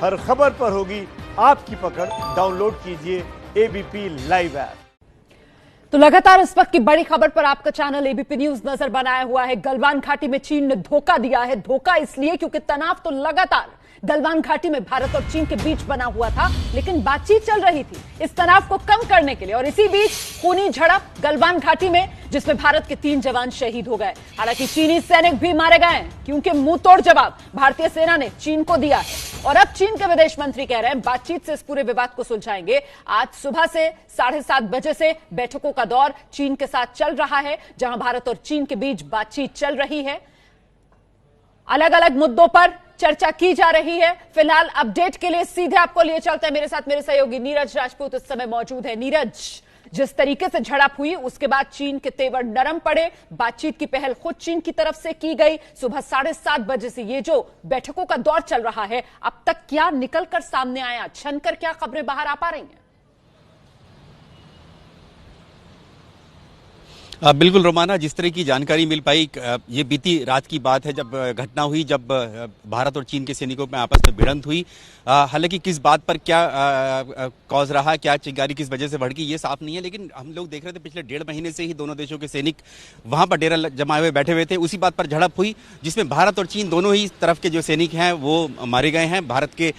हर खबर पर होगी आपकी पकड़। डाउनलोड कीजिए एबीपी लाइव ऐप। तो लगातार इस वक्त की बड़ी खबर पर आपका चैनल एबीपी न्यूज नजर बनाया हुआ है। गलवान घाटी में चीन ने धोखा दिया है। धोखा इसलिए क्योंकि तनाव तो लगातार गलवान घाटी में भारत और चीन के बीच बना हुआ था, लेकिन बातचीत चल रही थी इस तनाव को कम करने के लिए। और इसी बीच खूनी झड़प गलवान घाटी में, जिसमें भारत के 3 जवान शहीद हो गए। हालांकि चीनी सैनिक भी मारे गए हैं, क्योंकि मुंह तोड़ जवाब भारतीय सेना ने चीन को दिया है। और अब चीन के विदेश मंत्री कह रहे हैं बातचीत से इस पूरे विवाद को सुलझाएंगे। आज सुबह से 7:30 बजे से बैठकों का दौर चीन के साथ चल रहा है, जहां भारत और चीन के बीच बातचीत चल रही है। अलग अलग मुद्दों पर चर्चा की जा रही है। फिलहाल अपडेट के लिए सीधे आपको लिए चलते हैं। मेरे साथ मेरे सहयोगी नीरज राजपूत इस समय मौजूद है। नीरज, जिस तरीके से झड़प हुई उसके बाद चीन के तेवर नरम पड़े, बातचीत की पहल खुद चीन की तरफ से की गई। सुबह 7:30 बजे से ये जो बैठकों का दौर चल रहा है, अब तक क्या निकलकर सामने आया, छनकर क्या खबरें बाहर आ पा रही हैं? बिल्कुल रोमाना, जिस तरह की जानकारी मिल पाई, ये बीती रात की बात है जब घटना हुई, जब भारत और चीन के सैनिकों में आपस में भिड़ंत हुई। हालांकि किस बात पर क्या कॉज रहा, क्या चिंगारी किस वजह से भड़की, ये साफ नहीं है। लेकिन हम लोग देख रहे थे पिछले 1.5 महीने से ही दोनों देशों के सैनिक वहां पर डेरा जमाए हुए बैठे हुए थे। उसी बात पर झड़प हुई, जिसमें भारत और चीन दोनों ही तरफ के जो सैनिक हैं वो मारे गए हैं। भारत के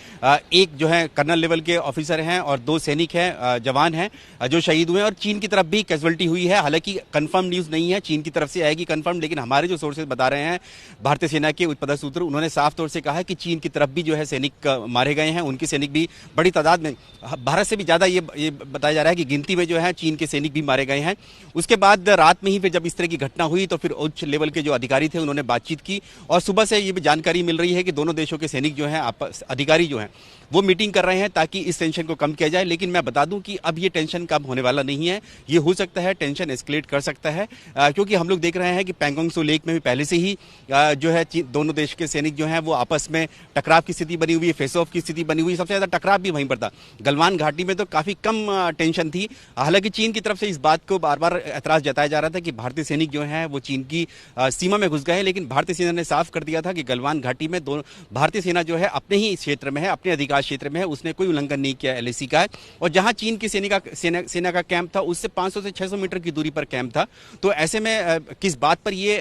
एक जो है कर्नल लेवल के ऑफिसर हैं और 2 सैनिक हैं, जवान हैं जो शहीद हुए हैं। और चीन की तरफ भी कैजुअल्टी हुई है। हालांकि कंफर्म न्यूज नहीं है, चीन की तरफ से आएगी कंफर्म, लेकिन हमारे जो सोर्सेज बता रहे हैं, भारतीय सेना के उच्चपदस्थ सूत्र, उन्होंने साफ तौर से कहा है कि चीन की तरफ भी जो है सैनिक मारे गए हैं। उनके सैनिक भी बड़ी तादाद में, भारत से भी ज्यादा ये बताया जा रहा है कि गिनती में जो है चीन के सैनिक भी मारे गए हैं। उसके बाद रात में ही फिर जब इस तरह की घटना हुई तो फिर उच्च लेवल के जो अधिकारी थे उन्होंने बातचीत की। और सुबह से ये भी जानकारी मिल रही है कि दोनों देशों के सैनिक जो हैं, अधिकारी जो हैं, वो मीटिंग कर रहे हैं ताकि इस टेंशन को कम किया जाए। लेकिन मैं बता दूं कि अब ये टेंशन कम होने वाला नहीं है। ये हो सकता है टेंशन एस्केलेट कर सकता है, क्योंकि हम लोग देख रहे हैं कि पैंगोंग त्सो लेक में भी पहले से ही जो है दोनों देश के सैनिक जो हैं वो आपस में टकराव की स्थिति बनी हुई है, फेस ऑफ की स्थिति बनी हुई है। सबसे ज्यादा टकराव भी वहीं पर था। गलवान घाटी में तो काफी कम टेंशन थी। हालांकि चीन की तरफ से इस बात को बार बार एतराज जताया जा रहा था कि भारतीय सैनिक जो हैं वो चीन की सीमा में घुस गए हैं। लेकिन भारतीय सेना ने साफ कर दिया था कि गलवान घाटी में भारतीय सेना जो है अपने ही क्षेत्र में है, अपने अधिकार क्षेत्र में है, उसने कोई उल्लंघन नहीं किया एलएसी का। और जहां चीन की सेना का कैंप था, उससे 500 से 600 मीटर की दूरी पर कैंप था। तो ऐसे में किस बात पर ये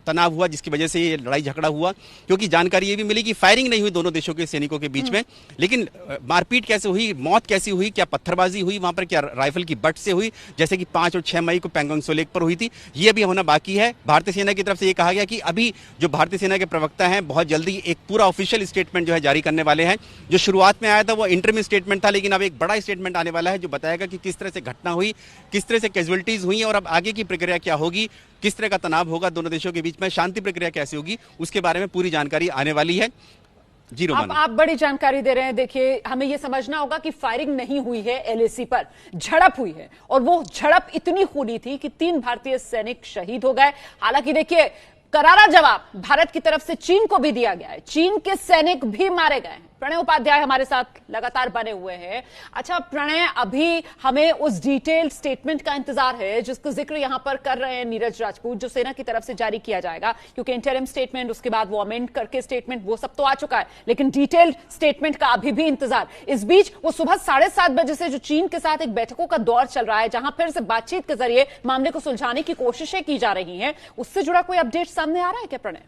तनाव हुआ जिसकी वजह से ये लड़ाई झगड़ा हुआ, क्योंकि जानकारी ये भी मिली कि फायरिंग नहीं हुई दोनों देशों के सैनिकों के बीच में, लेकिन मारपीट कैसे हुई, मौत कैसी हुई, क्या पत्थरबाजी हुई वहां पर, क्या राइफल की बट से हुई, जैसे कि 5 और 6 मई को पैंगोंग त्सो लेक पर हुई थी, ये अभी होना बाकी है। भारतीय सेना की तरफ से ये कहा गया कि अभी जो भारतीय सेना के प्रवक्ता हैं बहुत जल्दी एक पूरा ऑफिशियल स्टेटमेंट जो है जारी करने वाले हैं। जो शुरुआत में आया था वो इंटरमिम स्टेटमेंट था, लेकिन अब एक बड़ा स्टेटमेंट आने वाला है जो बताएगा कि किस तरह से घटना हुई, किस तरह से कैजुअलिटीज हुई और अब आगे की प्रक्रिया क्या होगी, किस तरह का तनाव होगा दोनों देशों के बीच में, शांति प्रक्रिया कैसे होगी, उसके बारे में पूरी जानकारी आने वाली है। जी रोमाना, आप बड़ी जानकारी दे रहे हैं। देखिए, हमें यह समझना होगा कि फायरिंग नहीं हुई है एलएसी पर, झड़प हुई है। और वो झड़प इतनी खूनी थी कि 3 भारतीय सैनिक शहीद हो गए। हालांकि देखिए, करारा जवाब भारत की तरफ से चीन को भी दिया गया है, चीन के सैनिक भी मारे गए हैं। प्रणय उपाध्याय हमारे साथ लगातार बने हुए हैं। अच्छा प्रणय, अभी हमें उस डिटेल्ड स्टेटमेंट का इंतजार है जिसको जिक्र यहां पर कर रहे हैं नीरज राजपूत, जो सेना की तरफ से जारी किया जाएगा, क्योंकि इंटरिम स्टेटमेंट, उसके बाद वो अमेंड करके स्टेटमेंट, वो सब तो आ चुका है, लेकिन डिटेल्ड स्टेटमेंट का अभी भी इंतजार। इस बीच वो सुबह 7:30 बजे से जो चीन के साथ एक बैठकों का दौर चल रहा है, जहां फिर से बातचीत के जरिए मामले को सुलझाने की कोशिशें की जा रही हैं, उससे जुड़ा कोई अपडेट सामने आ रहा है क्या प्रणय?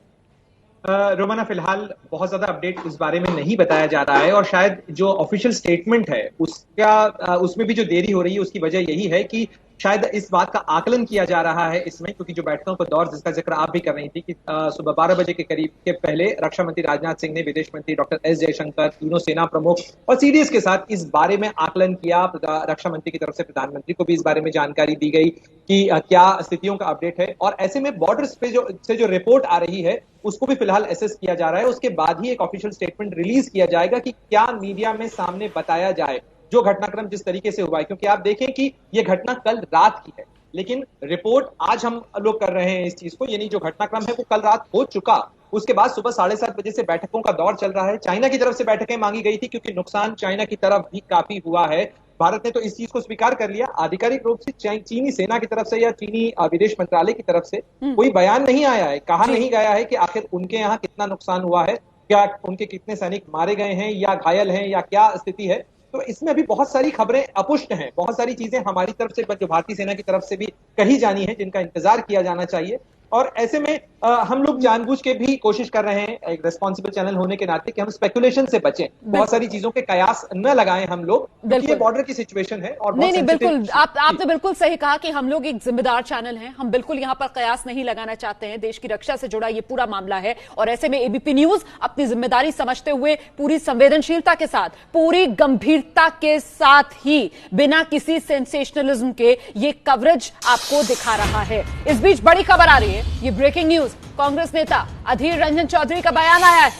रोमाना, फिलहाल बहुत ज्यादा अपडेट इस बारे में नहीं बताया जा रहा है और शायद जो ऑफिशियल स्टेटमेंट है उसमें भी जो देरी हो रही है उसकी वजह यही है कि शायद इस बात का आकलन किया जा रहा है इसमें, क्योंकि जो बैठकों का दौर जिसका जिक्र आप भी कर रही थी कि सुबह 12 बजे के करीब के पहले रक्षा मंत्री राजनाथ सिंह ने विदेश मंत्री डॉक्टर एस जयशंकर, तीनों सेना प्रमुख और सीडीएस के साथ इस बारे में आकलन किया। रक्षा मंत्री की तरफ से प्रधानमंत्री को भी इस बारे में जानकारी दी गई कि क्या स्थितियों का अपडेट है। और ऐसे में बॉर्डर पे जो रिपोर्ट आ रही है उसको भी फिलहाल एसेस किया जा रहा है। उसके बाद ही एक ऑफिशियल स्टेटमेंट रिलीज किया जाएगा कि क्या मीडिया में सामने बताया जाए जो घटनाक्रम जिस तरीके से हुआ है। क्योंकि आप देखें कि यह घटना कल रात की है, लेकिन रिपोर्ट आज हम लोग कर रहे हैं इस चीज को, यानी जो घटनाक्रम है वो कल रात हो चुका। उसके बाद सुबह 7:30 बजे से बैठकों का दौर चल रहा है। चाइना की तरफ से बैठकें मांगी गई थी क्योंकि नुकसान चाइना की तरफ भी काफी हुआ है। भारत ने तो इस चीज को स्वीकार कर लिया। आधिकारिक रूप से चीनी सेना की तरफ से या चीनी विदेश मंत्रालय की तरफ से कोई बयान नहीं आया है, कहा नहीं गया है कि आखिर उनके यहाँ कितना नुकसान हुआ है। क्या उनके कितने सैनिक मारे गए हैं या घायल हैं या क्या स्थिति है। तो इसमें अभी बहुत सारी खबरें अपुष्ट हैं, बहुत सारी चीजें हमारी तरफ से, जो भारतीय सेना की तरफ से भी कही जानी है, जिनका इंतजार किया जाना चाहिए। और ऐसे में हम लोग जानबूझ के भी कोशिश कर रहे हैं, एक रिस्पॉन्सिबल चैनल होने के नाते, कि हम स्पेकुलेशन से बचें, बहुत सारी चीजों के कयास न लगाएं हम लोग, क्योंकि ये बॉर्डर की सिचुएशन है और नहीं बिल्कुल, आपने बिल्कुल सही कहा कि हम लोग एक जिम्मेदार चैनल हैं, हम बिल्कुल यहां पर कयास नहीं लगाना चाहते हैं। देश की रक्षा से जुड़ा ये पूरा मामला है और ऐसे में एबीपी न्यूज अपनी जिम्मेदारी समझते हुए पूरी संवेदनशीलता के साथ, पूरी गंभीरता के साथ ही, बिना किसी सेंसेशनलिज्म के ये कवरेज आपको दिखा रहा है। इस बीच बड़ी खबर आ रही है, ये ब्रेकिंग न्यूज, कांग्रेस नेता अधीर रंजन चौधरी का बयान आया है।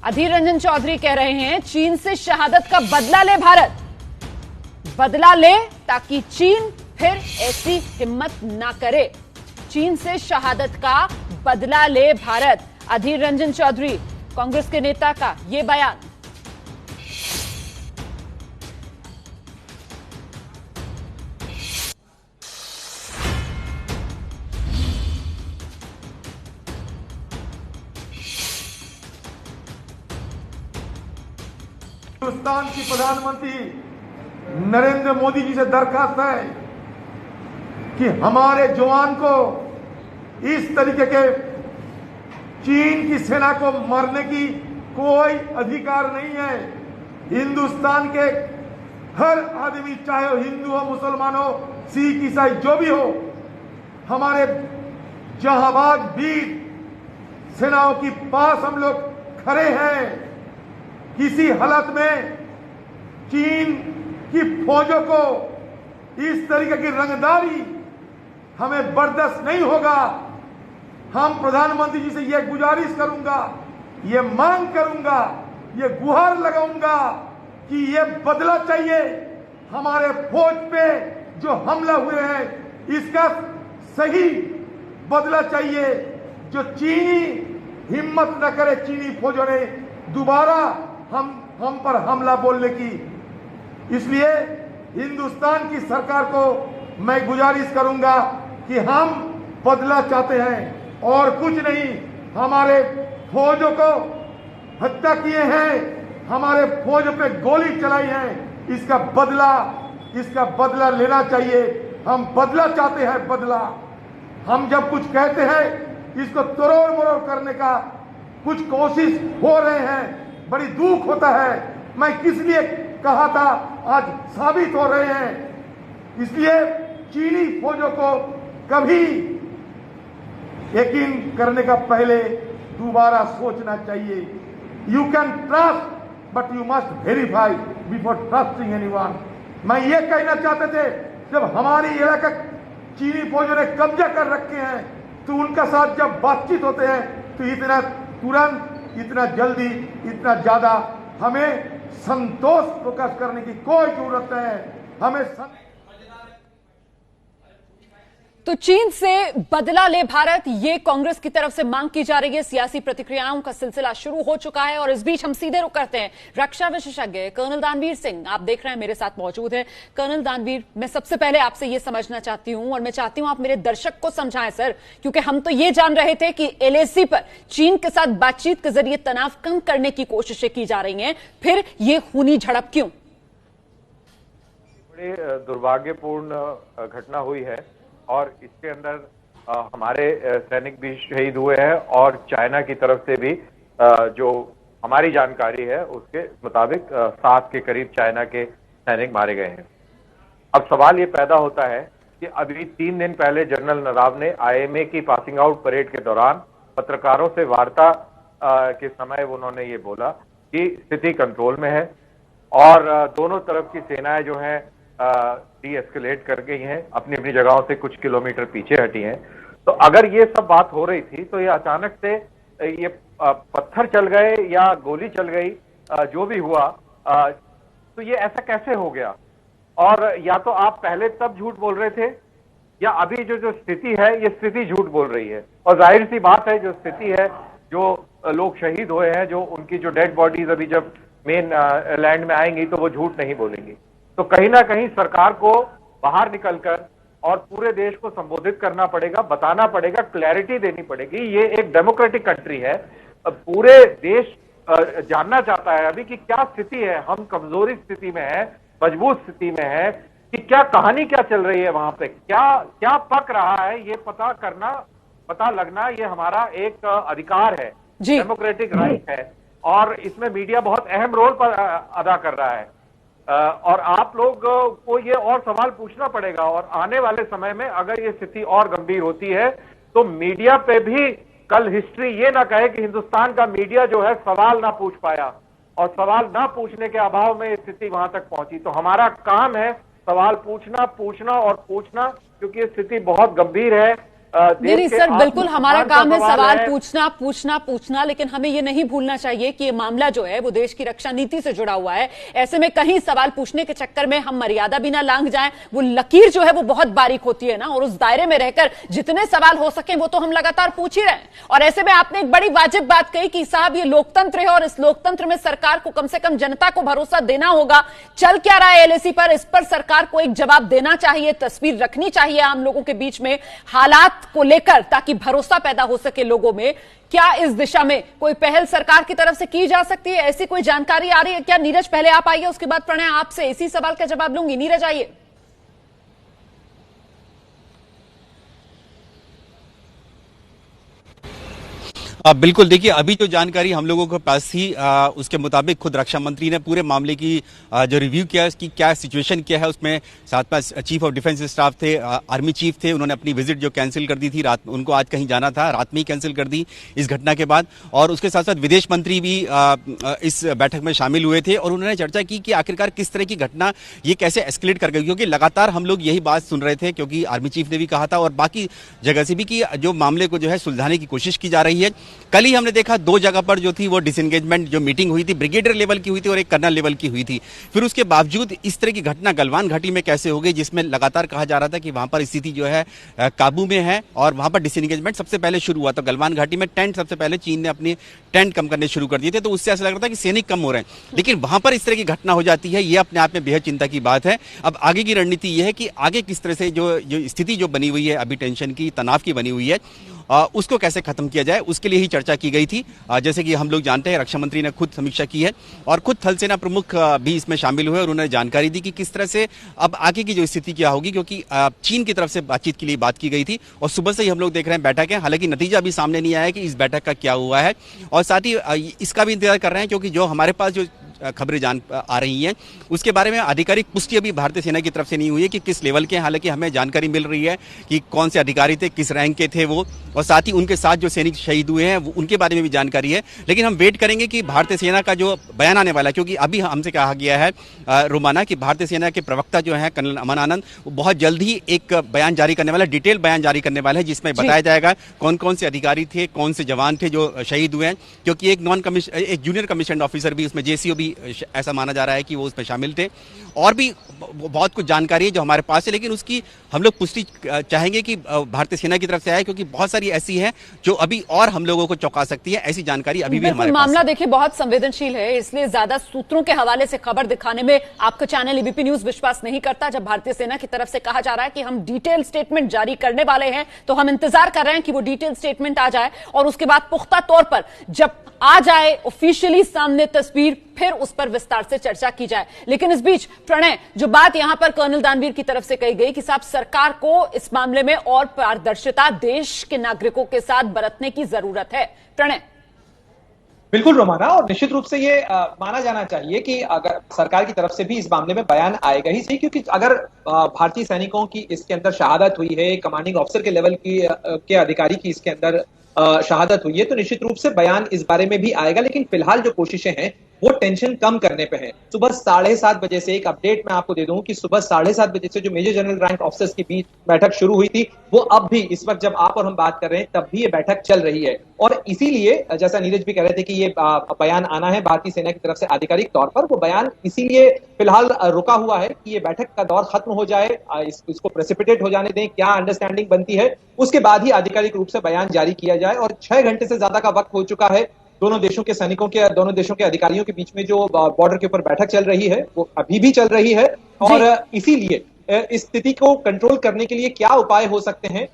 अधीर रंजन चौधरी कह रहे हैं चीन से शहादत का बदला ले भारत, बदला ले ताकि चीन फिर ऐसी हिम्मत ना करे। चीन से शहादत का बदला ले भारत, अधीर रंजन चौधरी कांग्रेस के नेता का यह बयान। हिंदुस्तान की प्रधानमंत्री नरेंद्र मोदी जी से दरखास्त है कि हमारे जवान को इस तरीके के चीन की सेना को मारने की कोई अधिकार नहीं है। हिंदुस्तान के हर आदमी, चाहे वो हिंदू हो, मुसलमान हो, सिख, ईसाई, जो भी हो, हमारे जहांबाज वीर सेनाओं के पास हम लोग खड़े हैं। किसी हालत में चीन की फौजों को इस तरीके की रंगदारी हमें बर्दाश्त नहीं होगा। हम प्रधानमंत्री जी से यह गुजारिश करूंगा, यह मांग करूंगा, यह गुहार लगाऊंगा कि यह बदला चाहिए। हमारे फौज पे जो हमला हुए हैं, इसका सही बदला चाहिए। जो चीनी हिम्मत न करे, चीनी फौजों ने दोबारा हम पर हमला बोलने की। इसलिए हिंदुस्तान की सरकार को मैं गुजारिश करूंगा कि हम बदला चाहते हैं और कुछ नहीं। हमारे फौजों को हत्या किए हैं, हमारे फौज पे गोली चलाई है, इसका बदला लेना चाहिए। हम बदला चाहते हैं, बदला। हम जब कुछ कहते हैं, इसको तोड़ मरोड़ करने का कुछ कोशिश हो रहे हैं, बड़ी दुख होता है। मैं किस लिए कहा था, आज साबित हो रहे हैं। इसलिए चीनी फौजों को कभी यकीन करने का पहले दोबारा सोचना चाहिए। You can trust but you must verify before trusting anyone. मैं ये कहना चाहते थे, जब हमारी इलाका चीनी फौजों ने कब्जा कर रखे हैं, तो उनका साथ जब बातचीत होते हैं, तो इतना तुरंत, इतना जल्दी, इतना ज्यादा हमें संतोष प्रकाश करने की कोई जरूरत है। हमें तो चीन से बदला ले भारत, ये कांग्रेस की तरफ से मांग की जा रही है। सियासी प्रतिक्रियाओं का सिलसिला शुरू हो चुका है और इस बीच हम सीधे रुक करते हैं रक्षा विशेषज्ञ कर्नल दानवीर सिंह, आप देख रहे हैं मेरे साथ मौजूद है। कर्नल दानवीर, मैं सबसे पहले आपसे ये समझना चाहती हूं और मैं चाहती हूं आप मेरे दर्शक को समझाएं सर, क्योंकि हम तो ये जान रहे थे कि एलएसी पर चीन के साथ बातचीत के जरिए तनाव कम करने की कोशिशें की जा रही हैं, फिर ये खूनी झड़प क्यों? बड़ी दुर्भाग्यपूर्ण घटना हुई है और इसके अंदर हमारे सैनिक भी शहीद हुए हैं और चाइना की तरफ से भी जो हमारी जानकारी है उसके मुताबिक 7 के करीब चाइना के सैनिक मारे गए हैं। अब सवाल ये पैदा होता है कि अभी 3 दिन पहले जनरल नराव ने आईएमए की पासिंग आउट परेड के दौरान पत्रकारों से वार्ता के समय उन्होंने ये बोला कि स्थिति कंट्रोल में है और दोनों तरफ की सेनाएं जो हैं डी एस्केलेट कर गई हैं, अपनी अपनी जगहों से कुछ किलोमीटर पीछे हटी हैं। तो अगर ये सब बात हो रही थी तो ये अचानक से ये पत्थर चल गए या गोली चल गई, जो भी हुआ, तो ये ऐसा कैसे हो गया? और या तो आप पहले तब झूठ बोल रहे थे या अभी जो स्थिति है ये स्थिति झूठ बोल रही है। और जाहिर सी बात है, जो स्थिति है, जो लोग शहीद हुए हैं, जो उनकी जो डेड बॉडीज अभी जब मेन लैंड में आएंगी तो वो झूठ नहीं बोलेंगी। तो कहीं ना कहीं सरकार को बाहर निकलकर और पूरे देश को संबोधित करना पड़ेगा, बताना पड़ेगा, क्लैरिटी देनी पड़ेगी। ये एक डेमोक्रेटिक कंट्री है, पूरे देश जानना चाहता है अभी कि क्या स्थिति है, हम कमजोरी स्थिति में है, मजबूत स्थिति में है, कि क्या कहानी क्या चल रही है वहां पे, क्या क्या पक रहा है, ये पता लगना ये हमारा एक अधिकार है, डेमोक्रेटिक राइट है, और इसमें मीडिया बहुत अहम रोल पर अदा कर रहा है। और आप लोग को ये और सवाल पूछना पड़ेगा, और आने वाले समय में अगर ये स्थिति और गंभीर होती है तो मीडिया पे भी कल हिस्ट्री ये ना कहे कि हिंदुस्तान का मीडिया जो है सवाल ना पूछ पाया, और सवाल ना पूछने के अभाव में ये स्थिति वहां तक पहुंची। तो हमारा काम है सवाल पूछना और पूछना, क्योंकि ये स्थिति बहुत गंभीर है। नहीं सर, बिल्कुल हमारा काम है सवाल पूछना, लेकिन हमें ये नहीं भूलना चाहिए कि ये मामला जो है वो देश की रक्षा नीति से जुड़ा हुआ है। ऐसे में कहीं सवाल पूछने के चक्कर में हम मर्यादा भी ना लांघ जाएं। वो लकीर जो है वो बहुत बारीक होती है ना, और उस दायरे में रहकर जितने सवाल हो सके वो तो हम लगातार पूछ ही रहे हैं। और ऐसे में आपने एक बड़ी वाजिब बात कही कि साहब ये लोकतंत्र है, और इस लोकतंत्र में सरकार को कम से कम जनता को भरोसा देना होगा। चल क्या रहा है एलएसी पर, इस पर सरकार को एक जवाब देना चाहिए, तस्वीर रखनी चाहिए आम लोगों के बीच में हालात को लेकर, ताकि भरोसा पैदा हो सके लोगों में। क्या इस दिशा में कोई पहल सरकार की तरफ से की जा सकती है? ऐसी कोई जानकारी आ रही है क्या? नीरज पहले आप आइए, उसके बाद प्रणय आपसे इसी सवाल का जवाब लूंगी। नीरज आइए। बिल्कुल, देखिए अभी जो जानकारी हम लोगों के पास थी उसके मुताबिक खुद रक्षा मंत्री ने पूरे मामले की जो रिव्यू किया, उसकी क्या सिचुएशन क्या है, उसमें साथ में चीफ ऑफ डिफेंस स्टाफ थे, आर्मी चीफ थे, उन्होंने अपनी विजिट जो कैंसिल कर दी थी रात, उनको आज कहीं जाना था, रात में ही कैंसिल कर दी इस घटना के बाद। और उसके साथ साथ विदेश मंत्री भी इस बैठक में शामिल हुए थे, और उन्होंने चर्चा की कि आखिरकार किस तरह की घटना ये कैसे एस्केलेट कर गई, क्योंकि लगातार हम लोग यही बात सुन रहे थे, क्योंकि आर्मी चीफ ने भी कहा था और बाकी जगह से भी कि जो मामले को जो है सुलझाने की कोशिश की जा रही है। कल ही हमने देखा दो जगह पर जो थी वो डिसएंगेजमेंट जो मीटिंग हुई थी, ब्रिगेडियर लेवल की हुई थी और एक कर्नल लेवल की हुई थी। फिर उसके बावजूद इस तरह की घटना गलवान घाटी में कैसे हो गई, जिसमें लगातार कहा जा रहा था कि वहां पर स्थिति जो है काबू में है, और वहां पर डिसएंगेजमेंट सबसे पहले शुरू हुआ। तो गलवान घाटी में टेंट सबसे पहले चीन ने अपने टेंट कम करने शुरू कर दिए थे, तो उससे ऐसा लग रहा था कि सैनिक कम हो रहे हैं, लेकिन वहां पर इस तरह की घटना हो जाती है, ये अपने आप में बेहद चिंता की बात है। अब आगे की रणनीति यह है कि आगे किस तरह से जो स्थिति जो बनी हुई है अभी टेंशन की, तनाव की बनी हुई है, उसको कैसे खत्म किया जाए, उसके लिए ही चर्चा की गई थी। जैसे कि हम लोग जानते हैं रक्षा मंत्री ने खुद समीक्षा की है, और खुद थल सेना प्रमुख भी इसमें शामिल हुए, और उन्होंने जानकारी दी कि किस तरह से अब आगे की जो स्थिति क्या होगी, क्योंकि चीन की तरफ से बातचीत के लिए बात की गई थी, और सुबह से ही हम लोग देख रहे हैं बैठक है। हालांकि नतीजा अभी सामने नहीं आया है कि इस बैठक का क्या हुआ है, और साथ ही इसका भी इंतजार कर रहे हैं, क्योंकि जो हमारे पास जो खबरें जान आ रही हैं उसके बारे में आधिकारिक पुष्टि अभी भारतीय सेना की तरफ से नहीं हुई है कि किस लेवल के हैं। हालांकि हमें जानकारी मिल रही है कि कौन से अधिकारी थे, किस रैंक के थे वो, और साथ ही उनके साथ जो सैनिक शहीद हुए हैं उनके बारे में भी जानकारी है। लेकिन हम वेट करेंगे कि भारतीय सेना का जो बयान आने वाला है, क्योंकि अभी हमसे कहा गया है रोमाना कि भारतीय सेना के प्रवक्ता जो है कर्नल अमन आनंद, वो बहुत जल्द ही एक बयान जारी करने वाला है, डिटेल बयान जारी करने वाला है, जिसमें बताया जाएगा कौन कौन से अधिकारी थे, कौन से जवान थे जो शहीद हुए हैं। क्योंकि एक जूनियर कमीशन ऑफिसर भी उसमें, जेसीओ भी ऐसा माना जा रहा है कि वो उसमें शामिल थे, और भी बहुत कुछ जानकारी है जो हमारे पास है, लेकिन उसकी हम लोग पुष्टि चाहेंगे कि भारतीय सेना की तरफ से आए, क्योंकि बहुत सारी ऐसी है जो अभी और हम लोगों को चौंका सकती है। ऐसी जानकारी अभी भी हमारे पास है। मामला देखिए बहुत संवेदनशील है, इसलिए ज्यादा सूत्रों के हवाले से खबर दिखाने में आपका चैनल एबीपी न्यूज विश्वास नहीं करता। जब भारतीय सेना की तरफ से कहा जा रहा है कि हम डिटेल स्टेटमेंट जारी करने वाले हैं, तो हम इंतजार कर रहे हैं कि वो डिटेल स्टेटमेंट आ जाए, और उसके बाद पुख्ता तौर पर जब आ जाए ऑफिशियली सामने तस्वीर, फिर उस पर विस्तार से चर्चा की जाए। लेकिन इस बीच प्रणय, जो बात यहां पर कर्नल दानवीर की तरफ से कही गई कि साहब सरकार को इस मामले में और पारदर्शिता देश के नागरिकों के साथ बरतने की जरूरत है, प्रणय। बिल्कुल रोमाना, और निश्चित रूप से ये माना जाना चाहिए कि अगर सरकार की तरफ से भी इस मामले में बयान आएगा ही सही, क्योंकि अगर भारतीय सैनिकों की इसके अंदर शहादत हुई है, कमांडिंग ऑफिसर के लेवल की के अधिकारी की इसके अंदर शहादत हुई है, तो निश्चित रूप से बयान इस बारे में भी आएगा। लेकिन फिलहाल जो कोशिशें हैं वो टेंशन कम करने पे है। सुबह 7:30 बजे से, एक अपडेट मैं आपको दे दूं कि सुबह 7:30 बजे से जो मेजर जनरल रैंक ऑफिसर्स के बीच बैठक शुरू हुई थी, वो अब भी, इस वक्त जब आप और हम बात कर रहे हैं तब भी ये बैठक चल रही है। और इसीलिए जैसा नीरज भी कह रहे थे कि ये बयान आना है भारतीय सेना की तरफ से आधिकारिक तौर पर, वो बयान इसीलिए फिलहाल रुका हुआ है कि ये बैठक का दौर खत्म हो जाए, इसको प्रेसिपिटेट हो जाने दें, क्या अंडरस्टैंडिंग बनती है, उसके बाद ही आधिकारिक रूप से बयान जारी किया जाए। और 6 घंटे से ज्यादा का वक्त हो चुका है दोनों देशों के सैनिकों के, दोनों देशों के अधिकारियों के बीच में जो बॉर्डर के ऊपर बैठक चल रही है वो अभी भी चल रही है, और इसीलिए इस स्थिति को कंट्रोल करने के लिए क्या उपाय हो सकते हैं,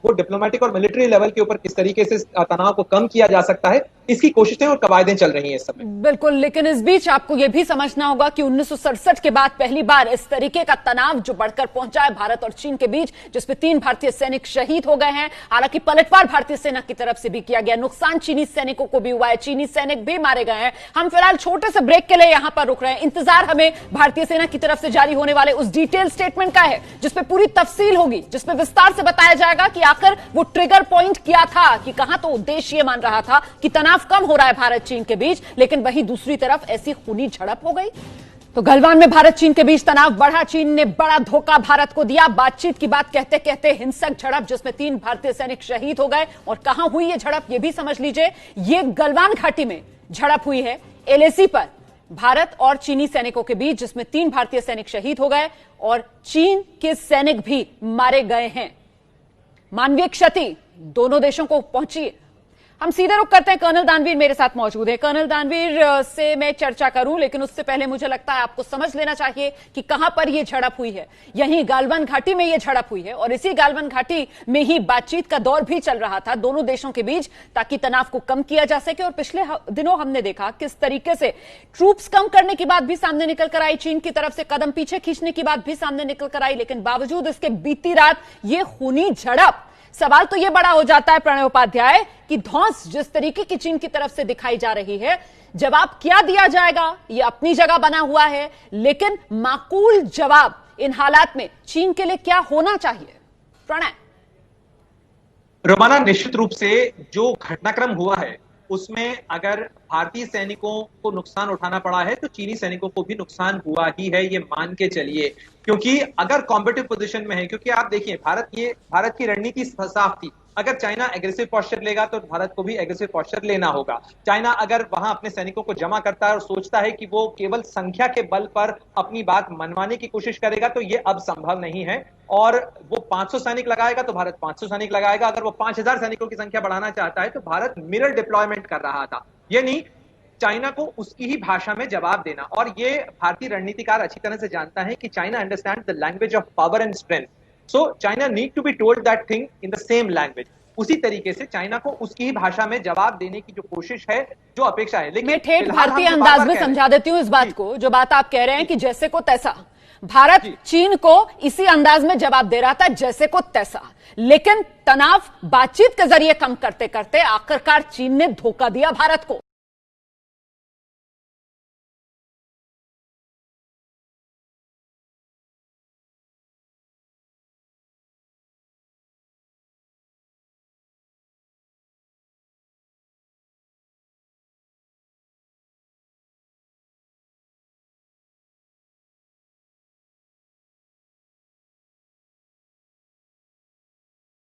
वो डिप्लोमेटिक और मिलिट्री लेवल के ऊपर किस तरीके से तनाव को कम किया जा सकता है, इसकी कोशिशें और कवायदें चल रही हैं इस समय। बिल्कुल, लेकिन इस बीच आपको यह भी समझना होगा कि 1967 के बाद पहली बार इस तरीके का तनाव जो बढ़कर पहुंचा है भारत और चीन के बीच, जिसमें 3 भारतीय सैनिक शहीद हो गए हैं। हालांकि पलटवार भारतीय सेना की तरफ से भी किया गया, नुकसान चीनी सैनिकों को भी हुआ है, चीनी सैनिक भी मारे गए हैं। हम फिलहाल छोटे से ब्रेक के लिए यहां पर रुक रहे हैं। इंतजार हमें भारतीय सेना की तरफ से जारी होने वाले उस डिटेल स्टेटमेंट का है जिसपे पूरी तफसील होगी, जिसपे विस्तार से बताया जाएगा कि आखिर वो ट्रिगर पॉइंट क्या था, कि कहां तो उद्देश्य ये मान रहा था कि तनाव कम हो रहा है भारत चीन के बीच, लेकिन वहीं दूसरी तरफ ऐसी खूनी झड़प हो गई। तो गलवान में भारत चीन के बीच तनाव बढ़ा, चीन ने बड़ा धोखा भारत को दिया। बातचीत की बात कहते कहते हिंसक झड़प जिसमें 3 भारतीय सैनिक शहीद हो गए। और कहां हुई ये झड़प, ये भी समझ लीजिए। ये गलवान घाटी में झड़प हुई है, LAC पर, भारत और चीनी सैनिकों के बीच, जिसमें 3 भारतीय सैनिक शहीद हो गए और चीन के सैनिक भी मारे गए हैं। मानवीय क्षति दोनों देशों को पहुंची है। हम सीधे रुख करते हैं, कर्नल दानवीर मेरे साथ मौजूद है। कर्नल दानवीर से मैं चर्चा करूं, लेकिन उससे पहले मुझे लगता है आपको समझ लेना चाहिए कि कहां पर यह झड़प हुई है। यहीं गालवान घाटी में यह झड़प हुई है और इसी गालवान घाटी में ही बातचीत का दौर भी चल रहा था दोनों देशों के बीच, ताकि तनाव को कम किया जा सके। और पिछले दिनों हमने देखा किस तरीके से ट्रूप्स कम करने की बात भी सामने निकल कर आई, चीन की तरफ से कदम पीछे खींचने की बात भी सामने निकल कर आई, लेकिन बावजूद इसके बीती रात यह खूनी झड़प। सवाल तो यह बड़ा हो जाता है प्रणय उपाध्याय कि धौंस जिस तरीके की चीन की तरफ से दिखाई जा रही है, जवाब क्या दिया जाएगा यह अपनी जगह बना हुआ है, लेकिन माकूल जवाब इन हालात में चीन के लिए क्या होना चाहिए? प्रणय। रोमाना, निश्चित रूप से जो घटनाक्रम हुआ है उसमें अगर भारतीय सैनिकों को नुकसान उठाना पड़ा है तो चीनी सैनिकों को भी नुकसान हुआ ही है, ये मान के चलिए। क्योंकि अगर कॉम्पिटिटिव पोजीशन में है, क्योंकि आप देखिए भारत की रणनीति साफ थी, अगर चाइना एग्रेसिव पोस्चर लेगा तो भारत को भी एग्रेसिव पोस्चर लेना होगा। चाइना अगर वहां अपने सैनिकों को जमा करता है और सोचता है कि वो केवल संख्या के बल पर अपनी बात मनवाने की कोशिश करेगा तो ये अब संभव नहीं है। और वो 500 सैनिक लगाएगा तो भारत 500 सैनिक लगाएगा। अगर वो 5000 सैनिकों की संख्या बढ़ाना चाहता है तो भारत मिरर डिप्लॉयमेंट कर रहा था, यानी चाइना को उसकी ही भाषा में जवाब देना। और ये भारतीय रणनीतिकार अच्छी तरह से जानता है कि China understand the language of power and strength, so China need to be told that thing in the same language. उसी तरीके से चाइना को उसकी ही भाषा में जवाब देने की जो कोशिश है, जो अपेक्षा है। लेकिन मैं ठेठ भारतीय अंदाज में समझा देती हूं इस बात को, जो बात आप कह रहे हैं कि जैसे को तैसा। भारत चीन को इसी अंदाज में जवाब दे रहा था, जैसे को तैसा, लेकिन तनाव बातचीत के जरिए कम करते करते आखिरकार चीन ने धोखा दिया भारत को।